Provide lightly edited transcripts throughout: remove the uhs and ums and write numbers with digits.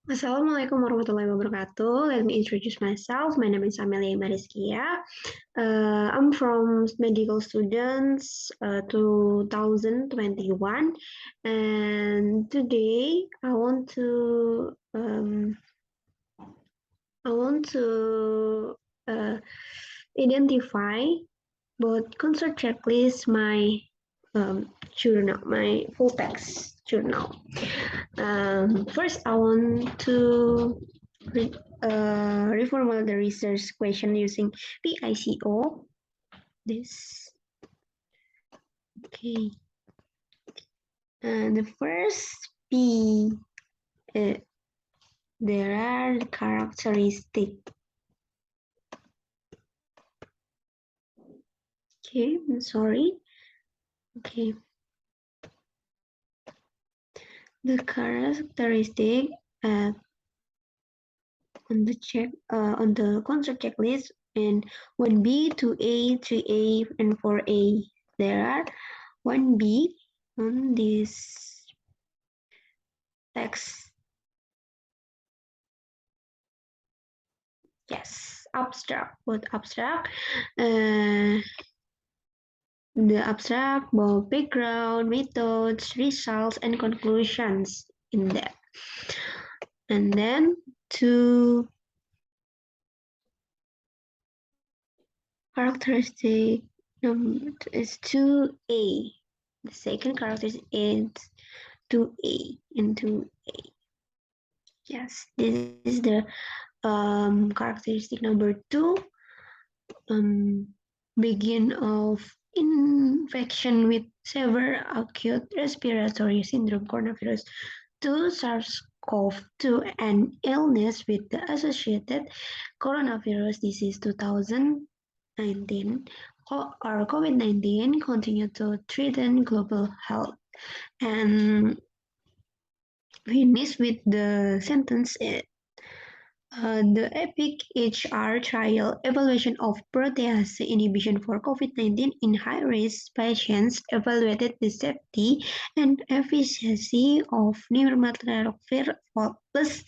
Assalamualaikum warahmatullahi wabarakatuh. Let me introduce myself. My name is Amelia Hima Risqia. I'm from medical students 2021, and today I want to identify both CONSORT checklist, my journal, my full text journal. First, I want to reformulate the research question using PICO. This. Okay. And the first P, there are characteristics. Okay, I'm sorry. Okay. The characteristic on the CONSORT checklist and 1B, 2A, 3A, and 4A. There are 1B on this text. Yes, abstract. What abstract? The abstract, both background, methods, results, and conclusions in that. And then two characteristic number is 2A. The second characteristic is 2A and 2A. Yes, this is the characteristic number 2. Begin of infection with severe acute respiratory syndrome coronavirus 2 SARS-CoV-2 and illness with the associated coronavirus disease 2019 or COVID-19 continue to threaten global health. And finish with the sentence the EPIC-HR trial evaluation of protease inhibition for COVID-19 in high-risk patients evaluated the safety and efficacy of nirmatrelvir plus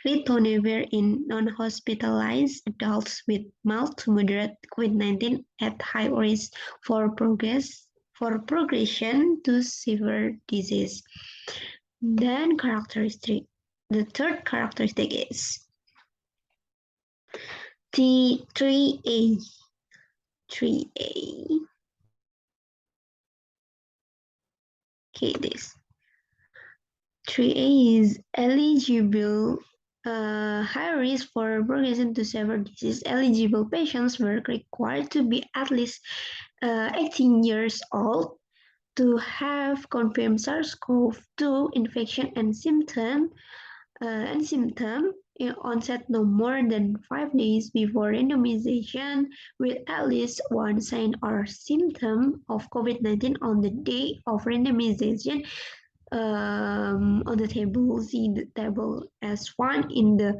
ritonavir in non-hospitalized adults with mild to moderate COVID-19 at high risk for progression to severe disease. Then characteristic. The third characteristic is T3A. 3A. Okay, this. 3A is eligible high risk for progression to severe disease. Eligible patients were required to be at least 18 years old to have confirmed SARS-CoV-2 infection and symptom onset no more than 5 days before randomization with at least one sign or symptom of COVID-19 on the day of randomization. On the table, see the table S1 in the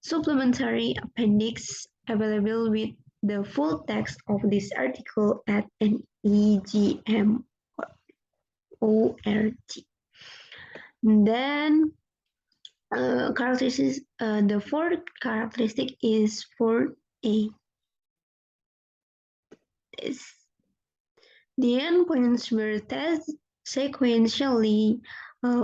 supplementary appendix available with the full text of this article at NEGM ORG. Then the fourth characteristic is for A. The endpoints were tested sequentially.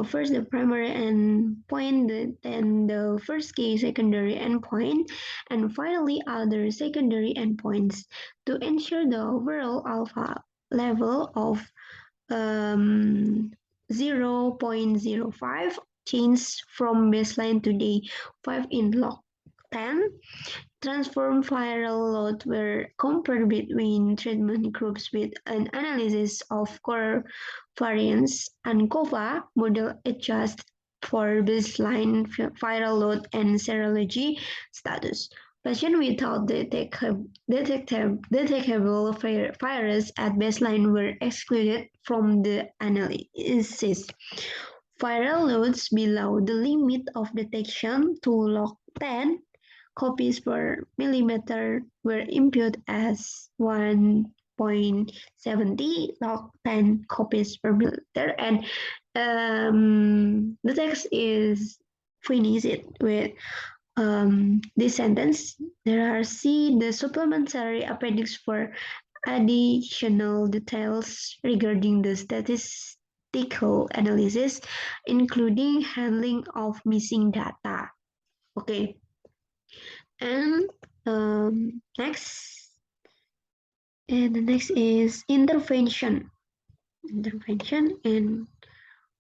First the primary endpoint, then the first key secondary endpoint, and finally other secondary endpoints to ensure the overall alpha level of 0.05 change from baseline to day 5 in log 10. Transform viral load were compared between treatment groups with an analysis of core variants and COVA model adjusted for baseline viral load and serology status. Patients without detectable virus at baseline were excluded from the analysis. Viral loads below the limit of detection to log 10 copies per millimeter were imputed as 1.70 log 10 copies per milliliter, and the text is finish it with this sentence. There are see the supplementary appendix for additional details regarding the statistical analysis, including handling of missing data. Okay, and next, and the next is intervention. Intervention in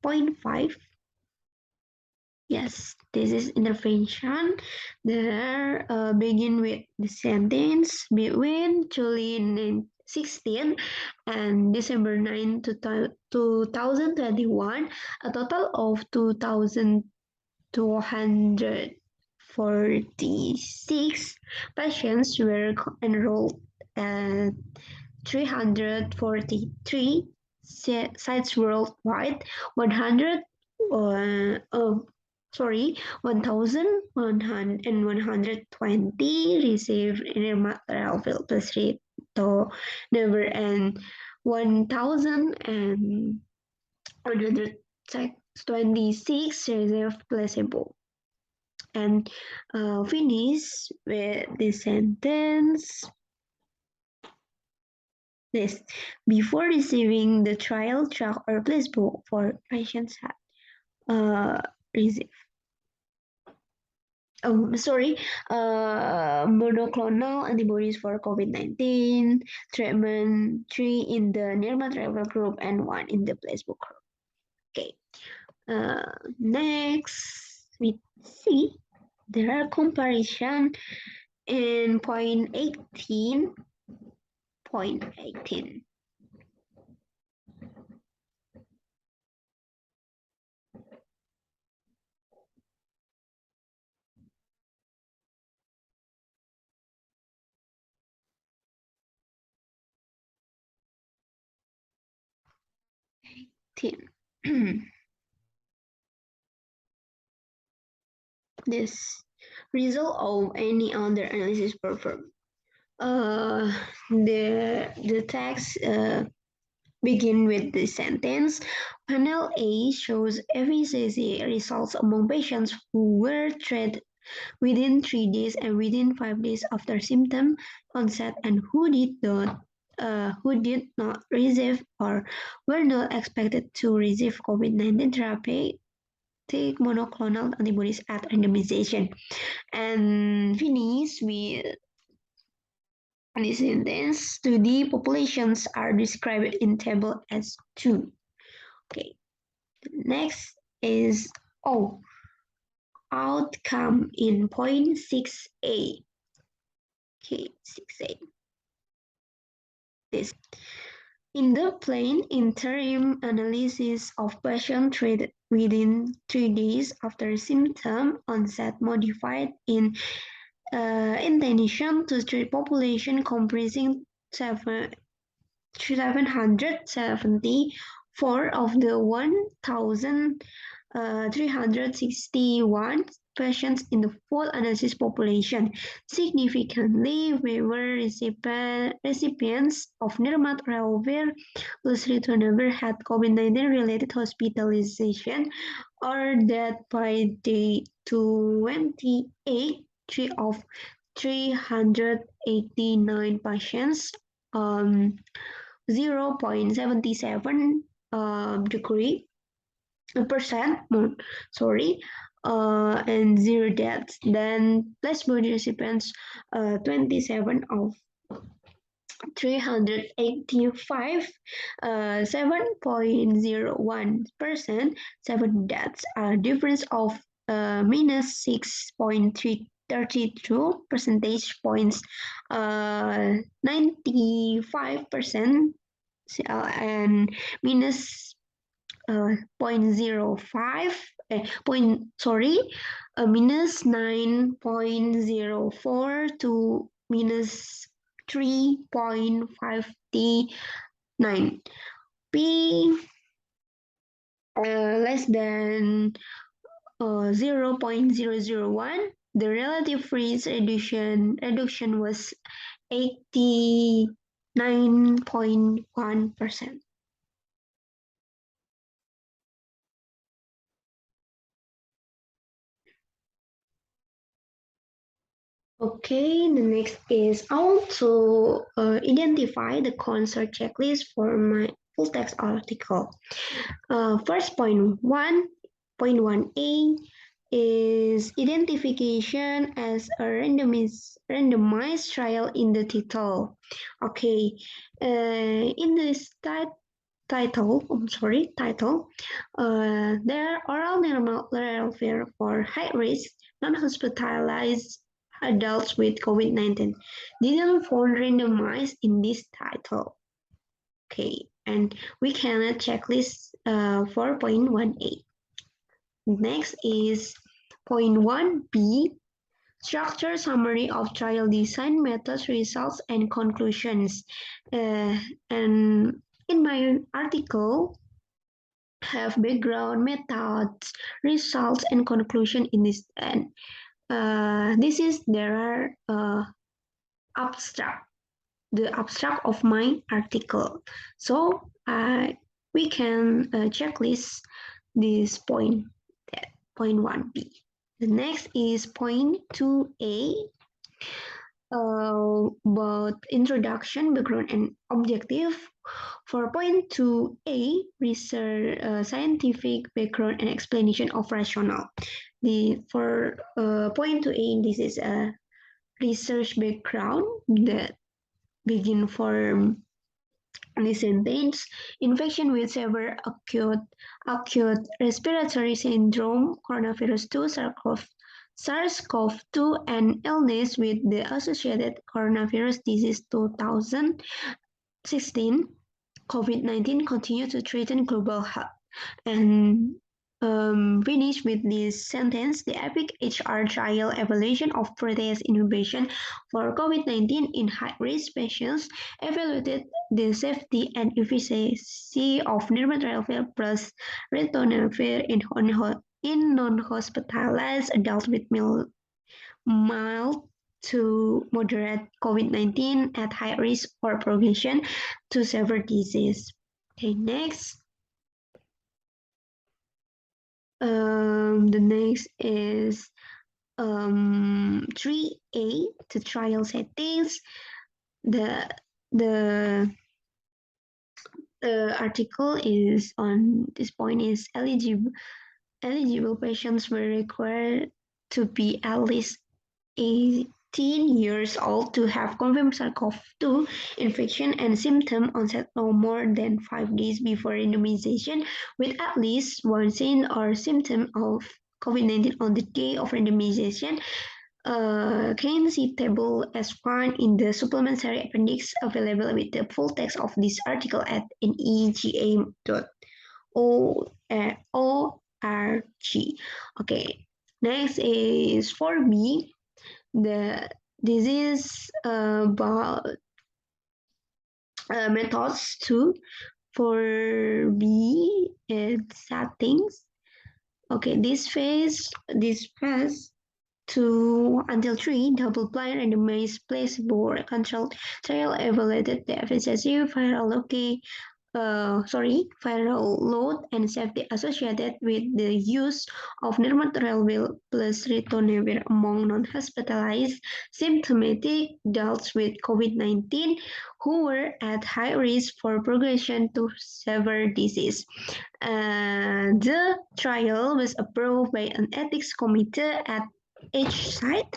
point 5. Yes, this is intervention. There begin with the sentence between July 16 and December 9 2021, a total of 2,246 patients were enrolled at 343 sites worldwide. 100 1,120 received material filters rate to never and 1,126 received placebo. And finish with the sentence. This before receiving the trial drug or placebo for patients had received monoclonal antibodies for COVID-19 treatment, 3 in the nirmatrelvir group and 1 in the placebo group. Okay. Next, we see there are comparison in point 18. Point 18. This result of any other analysis performed. The text begin with the sentence. Panel A shows efficacy results among patients who were treated within 3 days and within 5 days after symptom onset and who did not receive or were not expected to receive COVID-19 therapy. Take monoclonal antibodies at randomization. And finish with this sentence. Study populations are described in table S2. Okay. Next is outcome in point 6a. Okay, 6a. This. In the plain interim analysis of patient treated within 3 days after symptom onset modified in intention to treat population comprising 774 of the 1,361 patients in the full analysis population. Significantly, we were recipients of nirmatrelvir plus ritonavir had COVID-19 related hospitalization or death by day 28. 3 of 389 patients, 0.77 percent, and 0 deaths. Then placebo recipients, 27 of 385, 7.01%, 7 deaths. A difference of minus 6.32 percentage points, 95%, and minus 0.05 minus 9.04 to minus 3.59. P less than 0.001. The relative risk reduction was 89.1%. Okay, the next is I want to identify the CONSORT checklist for my full text article. First point one A is identification as a randomized trial in the title. Okay, in this title, there are oral normal welfare for high risk, non-hospitalized adults with COVID-19. Didn't found randomized in this title. Okay, and we can checklist 4.1a. Next is point 1b, structure summary of trial design, methods, results, and conclusions. And in my article, have background, methods, results, and conclusion in this. And there are abstract, the abstract of my article. So we can checklist this point 1b. The next is point 2a, about introduction, background, and objective. For point 2a, research, scientific background and explanation of rationale. For point 2a, this is a research background that begin from this sentence. Infection with severe acute respiratory syndrome, coronavirus 2, SARS-CoV-2, and illness with the associated coronavirus disease 2016, COVID-19 continue to threaten global health. And finish with this sentence: the EPIC HR trial evaluation of protease inhibition for COVID-19 in high-risk patients evaluated the safety and efficacy of nirmatrelvir plus ritonavir in non-hospitalized adults with mild to moderate COVID-19 at high risk or progression to severe disease. Okay, next. The next is 3A, the trial settings. The article is on this point is eligible patients were required to be at least 18 years old to have confirmed SARS-CoV-2 infection and symptom onset no more than 5 days before immunization, with at least one sign or symptom of COVID-19 on the day of randomization. Can see table as found in the supplementary appendix available with the full text of this article at nega.org. Okay, next is 4B. This is about methods too. For B, it's settings. Okay, this phase 2 until 3, double-blind randomized placebo controlled trial evaluated the efficacy, viral load and safety associated with the use of nirmatrelvir plus ritonavir among non-hospitalized symptomatic adults with COVID-19 who were at high risk for progression to severe disease. The trial was approved by an ethics committee at each site,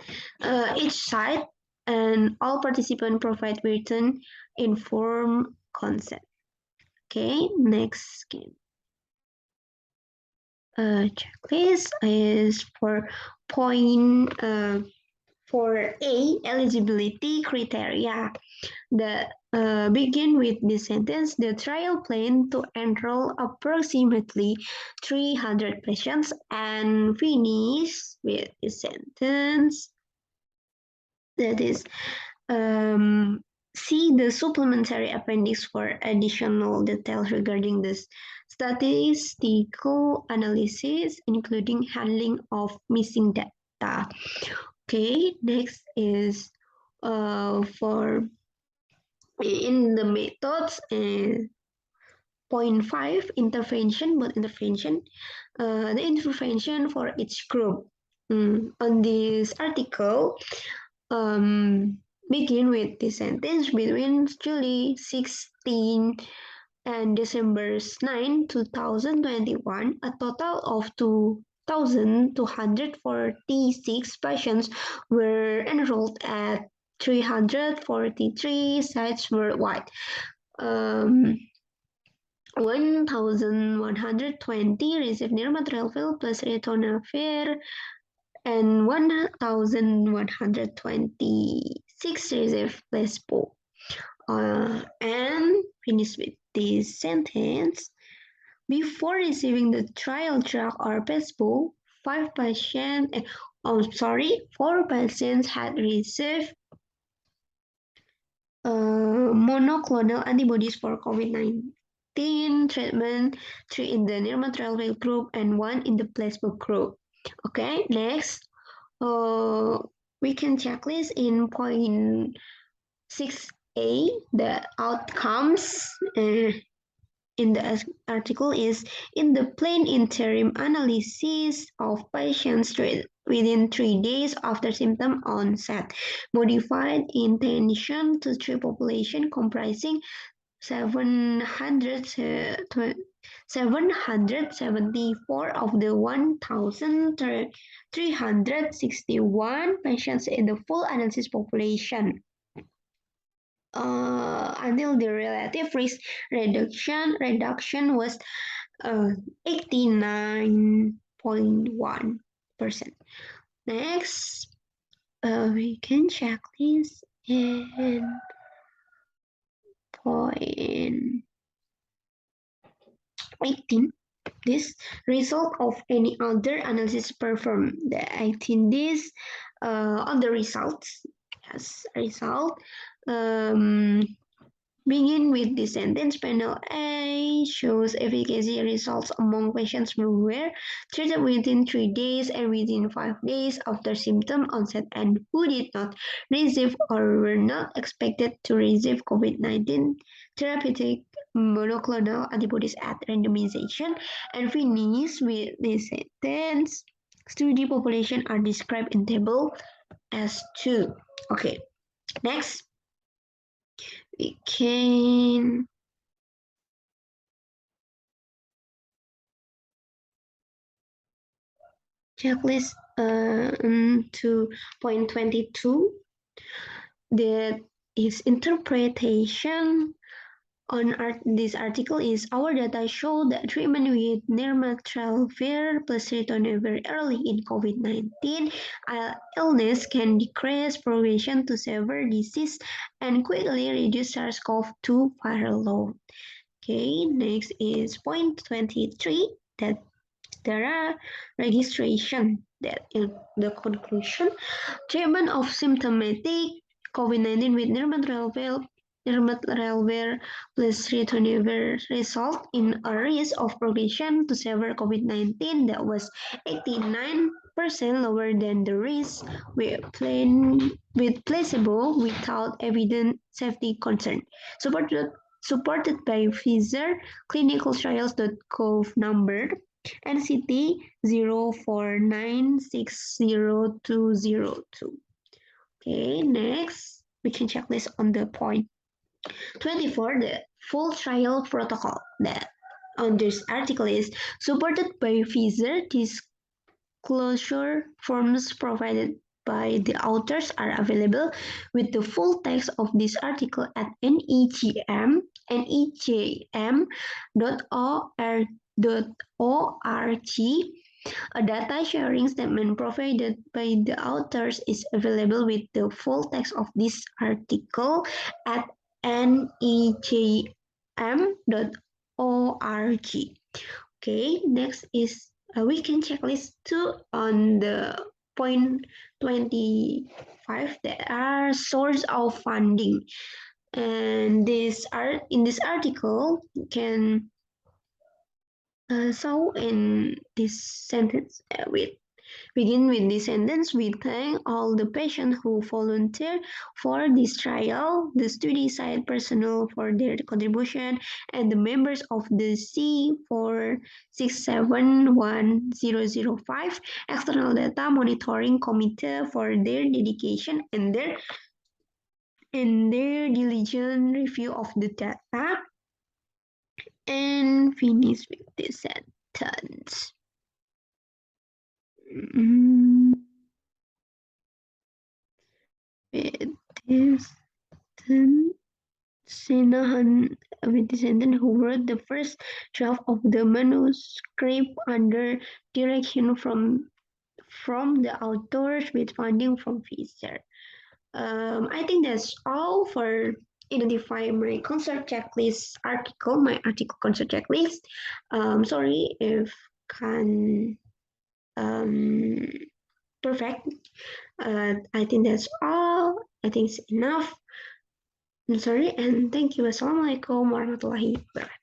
and all participants provide written informed consent. Okay, next checklist is for point 4A, eligibility criteria. Begin with this sentence: the trial planned to enroll approximately 300 patients, and finish with this sentence that is, see the supplementary appendix for additional details regarding this statistical analysis, including handling of missing data. Okay, next is for in the methods, point 5, intervention. The intervention for each group. On this article, begin with the sentence between July 16 and December 9, 2021, a total of 2,246 patients were enrolled at 343 sites worldwide. 1,120 received nirmatrelvir plus ritonavir and 1,126 received placebo. And finish with this sentence. Before receiving the trial drug or placebo, 4 patients had received monoclonal antibodies for COVID-19 treatment, 3 in the nirmatrelvir group and 1 in the placebo group. Okay, next, we can checklist in point 6A, the outcomes in the article is in the plain interim analysis of patients treated within 3 days after symptom onset, modified intention to treat population comprising 774 of the 1,361 patients in the full analysis population. Until the relative risk reduction was 89.1%. Next, we can check this in point 18. This result of any other analysis performed. The 18 days on the results. Yes, result. Begin with the sentence. Panel A shows efficacy results among patients who were treated within 3 days and within 5 days after symptom onset and who did not receive or were not expected to receive COVID-19 therapeutic monoclonal antibodies at randomization. And finish with this sentence. Study population are described in table S2. Okay, next. We can checklist to point 22. That is interpretation on this article is our data show that treatment with nirmatrelvir plus ritonavir early in COVID-19 illness can decrease progression to severe disease and quickly reduce SARS-CoV-2 viral load. Okay, next is point 23 that there are registration that in the conclusion treatment of symptomatic COVID-19 with nirmatrelvir plus ritonavir result in a risk of progression to severe COVID-19 that was 89% lower than the risk with placebo without evident safety concern. Supported by Pfizer clinicaltrials.gov number NCT 049600202. Okay, next we can check this on the point 24, the full trial protocol that on this article is supported by Pfizer. Disclosure forms provided by the authors are available with the full text of this article at negm.org. A data sharing statement provided by the authors is available with the full text of this article at negm.org. Okay, next is we can checklist 2 on the point 25 that are source of funding. And in this article you can show in this sentence with Begin with this sentence. We thank all the patients who volunteered for this trial, the study site personnel for their contribution, and the members of the C4671005 external data monitoring committee for their dedication and their diligent review of the data. And finish with this sentence. Mm, with this sentence. Sinahan with descendant who wrote the first draft of the manuscript under direction from the authors with funding from Fisher. I think that's all for identifying my CONSORT checklist article, my article CONSORT checklist. Sorry if can um, perfect. I think that's all. I think it's enough. I'm sorry, and thank you. Assalamualaikum warahmatullahi wabarakatuh.